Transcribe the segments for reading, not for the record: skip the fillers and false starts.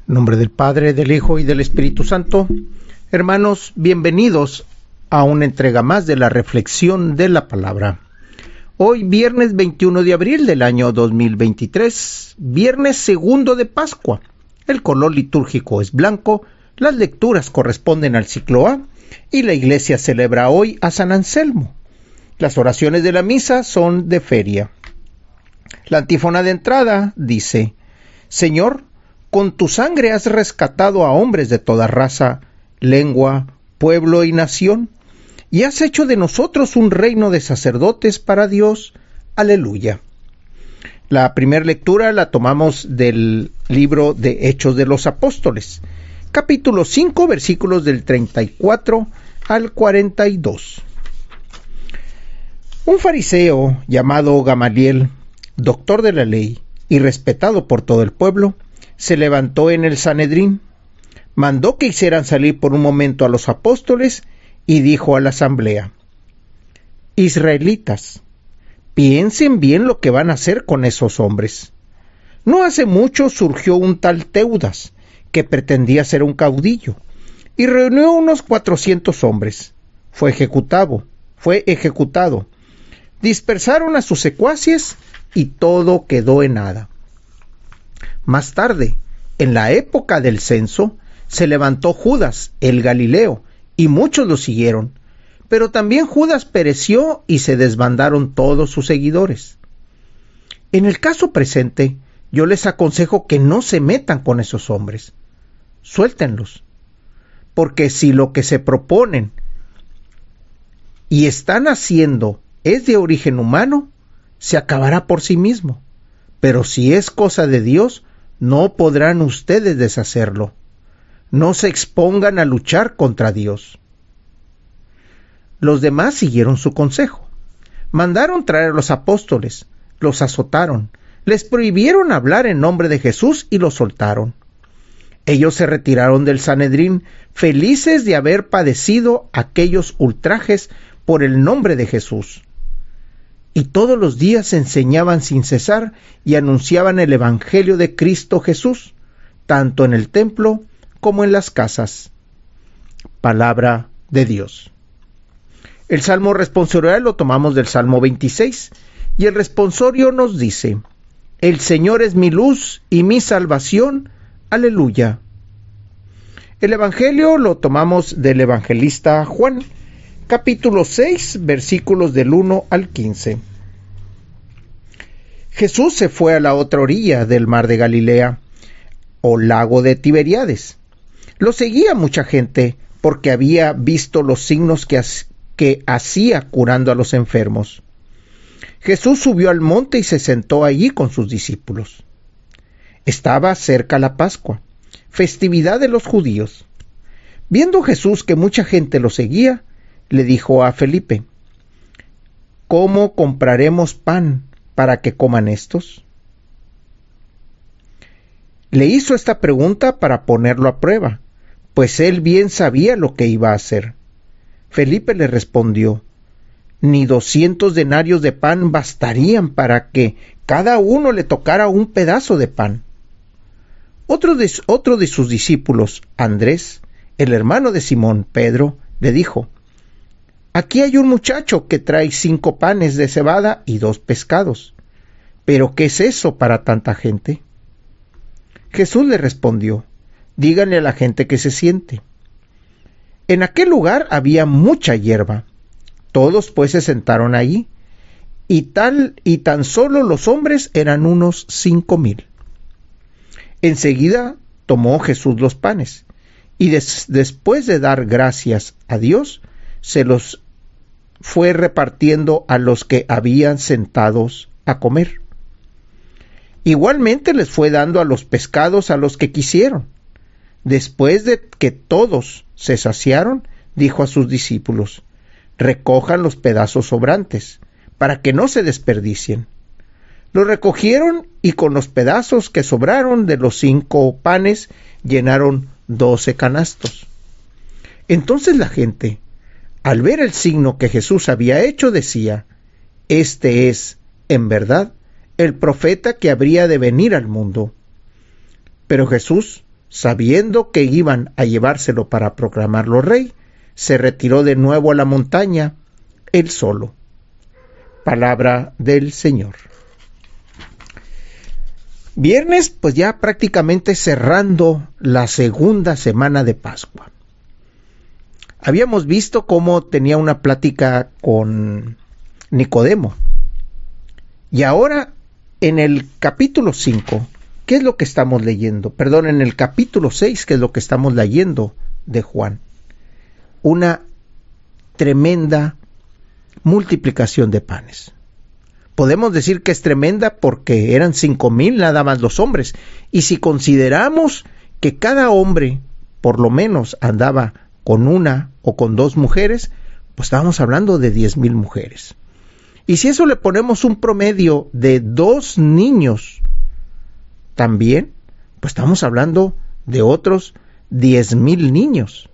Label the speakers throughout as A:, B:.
A: En nombre del Padre, del Hijo y del Espíritu Santo. Hermanos, bienvenidos a una entrega más de la reflexión de la palabra. Hoy, viernes 21 de abril del año 2023, viernes segundo de Pascua. El color litúrgico es blanco, las lecturas corresponden al ciclo A y la iglesia celebra hoy a San Anselmo. Las oraciones de la misa son de feria. La antífona de entrada dice: Señor, con tu sangre has rescatado a hombres de toda raza, lengua, pueblo y nación, y has hecho de nosotros un reino de sacerdotes para Dios. Aleluya. La primera lectura la tomamos del libro de Hechos de los Apóstoles, capítulo 5, versículos del 34 al 42. Un fariseo llamado Gamaliel, doctor de la ley y respetado por todo el pueblo, se levantó en el Sanedrín, mandó que hicieran salir por un momento a los apóstoles y dijo a la asamblea: Israelitas, piensen bien lo que van a hacer con esos hombres. No hace mucho surgió un tal Teudas, que pretendía ser un caudillo, y reunió unos 400 hombres. Fue ejecutado. Dispersaron a sus secuaces y todo quedó en nada. Más tarde, en la época del censo, se levantó Judas, el Galileo, y muchos lo siguieron, pero también Judas pereció y se desbandaron todos sus seguidores. En el caso presente, yo les aconsejo que no se metan con esos hombres. Suéltenlos, porque si lo que se proponen y están haciendo es de origen humano, se acabará por sí mismo. Pero si es cosa de Dios, no podrán ustedes deshacerlo. No se expongan a luchar contra Dios. Los demás siguieron su consejo. Mandaron traer a los apóstoles, los azotaron, les prohibieron hablar en nombre de Jesús y los soltaron. Ellos se retiraron del Sanedrín, felices de haber padecido aquellos ultrajes por el nombre de Jesús. Y todos los días enseñaban sin cesar y anunciaban el Evangelio de Cristo Jesús, tanto en el templo como en las casas. Palabra de Dios. El salmo responsorial lo tomamos del Salmo 26, y el responsorio nos dice: El Señor es mi luz y mi salvación. Aleluya. El Evangelio lo tomamos del evangelista Juan, capítulo 6, versículos del 1 al 15. Jesús se fue a la otra orilla del mar de Galilea, o lago de Tiberíades. Lo seguía mucha gente porque había visto los signos que hacía curando a los enfermos. Jesús subió al monte y se sentó allí con sus discípulos. Estaba cerca la Pascua, festividad de los judíos. Viendo Jesús que mucha gente lo seguía, le dijo a Felipe: ¿Cómo compraremos pan para que coman estos? Le hizo esta pregunta para ponerlo a prueba, pues él bien sabía lo que iba a hacer. Felipe le respondió: Ni 200 denarios de pan bastarían para que cada uno le tocara un pedazo de pan. Otro de sus discípulos, Andrés, el hermano de Simón, Pedro, le dijo: Aquí hay un muchacho que trae 5 panes de cebada y 2 pescados. ¿Pero qué es eso para tanta gente? Jesús le respondió: Díganle a la gente que se siente. En aquel lugar había mucha hierba. Todos pues se sentaron allí, y tan solo los hombres eran unos 5,000. Enseguida tomó Jesús los panes, y después de dar gracias a Dios, se los fue repartiendo a los que habían sentados a comer. Igualmente les fue dando a los pescados a los que quisieron. Después de que todos se saciaron, dijo a sus discípulos: Recojan los pedazos sobrantes, para que no se desperdicien. Lo recogieron y con los pedazos que sobraron de los 5 panes llenaron 12 canastos. Entonces la gente, al ver el signo que Jesús había hecho, decía: Este es, en verdad, el profeta que habría de venir al mundo. Pero Jesús sabiendo que iban a llevárselo para proclamarlo rey, se retiró de nuevo a la montaña, él solo. Palabra del Señor. Viernes, pues ya prácticamente cerrando la segunda semana de Pascua. Habíamos visto cómo tenía una plática con Nicodemo. Y ahora, en el capítulo 5, ¿qué es lo que estamos leyendo? Perdón, en el capítulo 6, ¿qué es lo que estamos leyendo de Juan? Una tremenda multiplicación de panes. Podemos decir que es tremenda porque eran 5,000 nada más los hombres. Y si consideramos que cada hombre por lo menos andaba con una o con 2 mujeres, pues estábamos hablando de 10,000 mujeres. Y si eso le ponemos un promedio de 2 niños también, pues estamos hablando de otros 10,000 niños.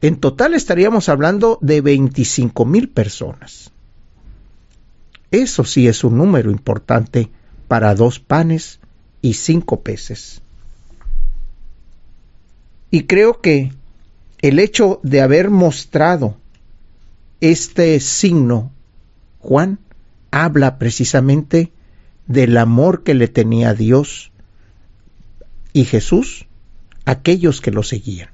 A: En total estaríamos hablando de 25,000 personas. Eso sí es un número importante para 2 panes y 5 peces. Y creo que el hecho de haber mostrado este signo, Juan habla precisamente del amor que le tenía Dios y Jesús a aquellos que lo seguían.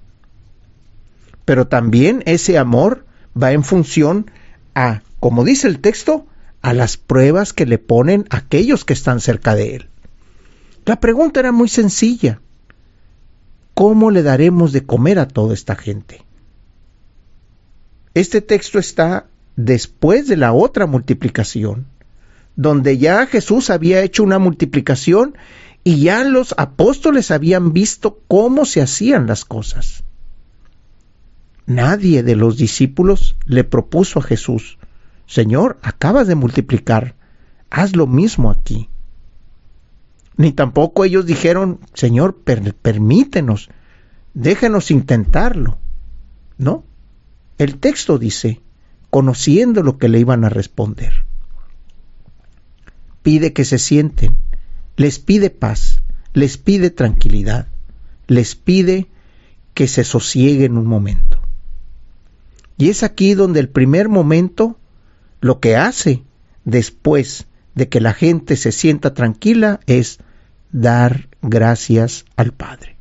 A: Pero también ese amor va en función a, como dice el texto, a las pruebas que le ponen aquellos que están cerca de él. La pregunta era muy sencilla. ¿Cómo le daremos de comer a toda esta gente? Este texto está después de la otra multiplicación, donde ya Jesús había hecho una multiplicación y ya los apóstoles habían visto cómo se hacían las cosas. Nadie de los discípulos le propuso a Jesús: Señor, acabas de multiplicar, haz lo mismo aquí. Ni tampoco ellos dijeron: Señor, permítenos, déjenos intentarlo. No, el texto dice, conociendo lo que le iban a responder. Pide que se sienten, les pide paz, les pide tranquilidad, les pide que se sosieguen un momento. Y es aquí donde el primer momento, lo que hace después de que la gente se sienta tranquila, es dar gracias al Padre.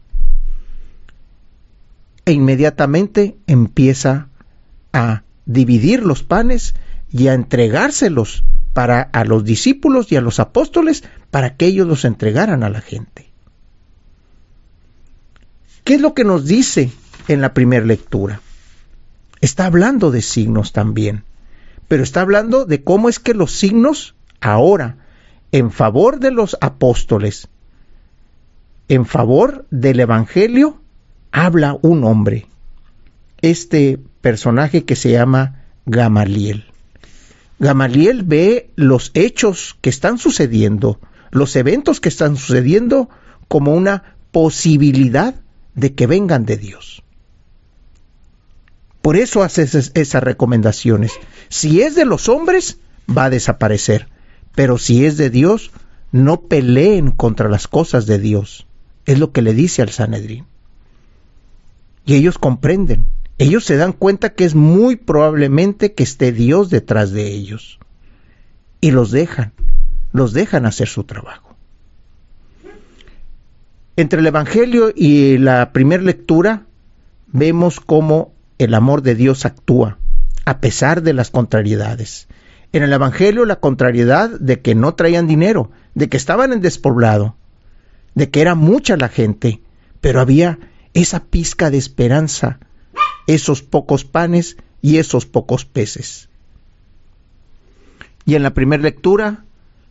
A: E inmediatamente empieza a dividir los panes y a entregárselos a los discípulos y a los apóstoles para que ellos los entregaran a la gente. ¿Qué es lo que nos dice en la primera lectura? Está hablando de signos también, pero está hablando de cómo es que los signos ahora, en favor de los apóstoles, en favor del Evangelio, habla un hombre. Este personaje que se llama Gamaliel. Gamaliel ve los hechos que están sucediendo, los eventos que están sucediendo, como una posibilidad de que vengan de Dios. Por eso hace esas recomendaciones. Si es de los hombres, va a desaparecer. Pero si es de Dios, no peleen contra las cosas de Dios. Es lo que le dice al Sanedrín. Y ellos comprenden. Ellos se dan cuenta que es muy probablemente que esté Dios detrás de ellos. Y los dejan hacer su trabajo. Entre el Evangelio y la primera lectura, vemos cómo el amor de Dios actúa, a pesar de las contrariedades. En el Evangelio, la contrariedad de que no traían dinero, de que estaban en despoblado, de que era mucha la gente, pero había esa pizca de esperanza, esos pocos panes y esos pocos peces. Y en la primera lectura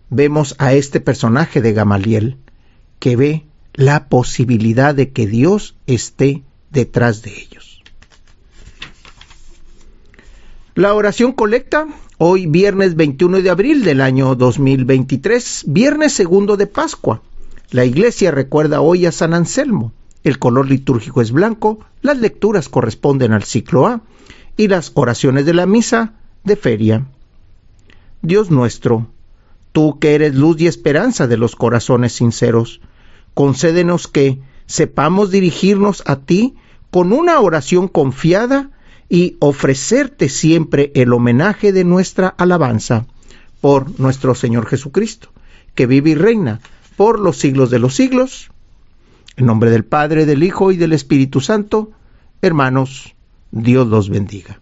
A: vemos a este personaje de Gamaliel que ve la posibilidad de que Dios esté detrás de ellos. La oración colecta, hoy viernes 21 de abril del año 2023, viernes segundo de Pascua. La iglesia recuerda hoy a San Anselmo. El color litúrgico es blanco, las lecturas corresponden al ciclo A y las oraciones de la misa de feria. Dios nuestro, tú que eres luz y esperanza de los corazones sinceros, concédenos que, sepamos dirigirnos a ti con una oración confiada y ofrecerte siempre el homenaje de nuestra alabanza por nuestro Señor Jesucristo, que vive y reina por los siglos de los siglos. En nombre del Padre, del Hijo y del Espíritu Santo, hermanos, Dios los bendiga.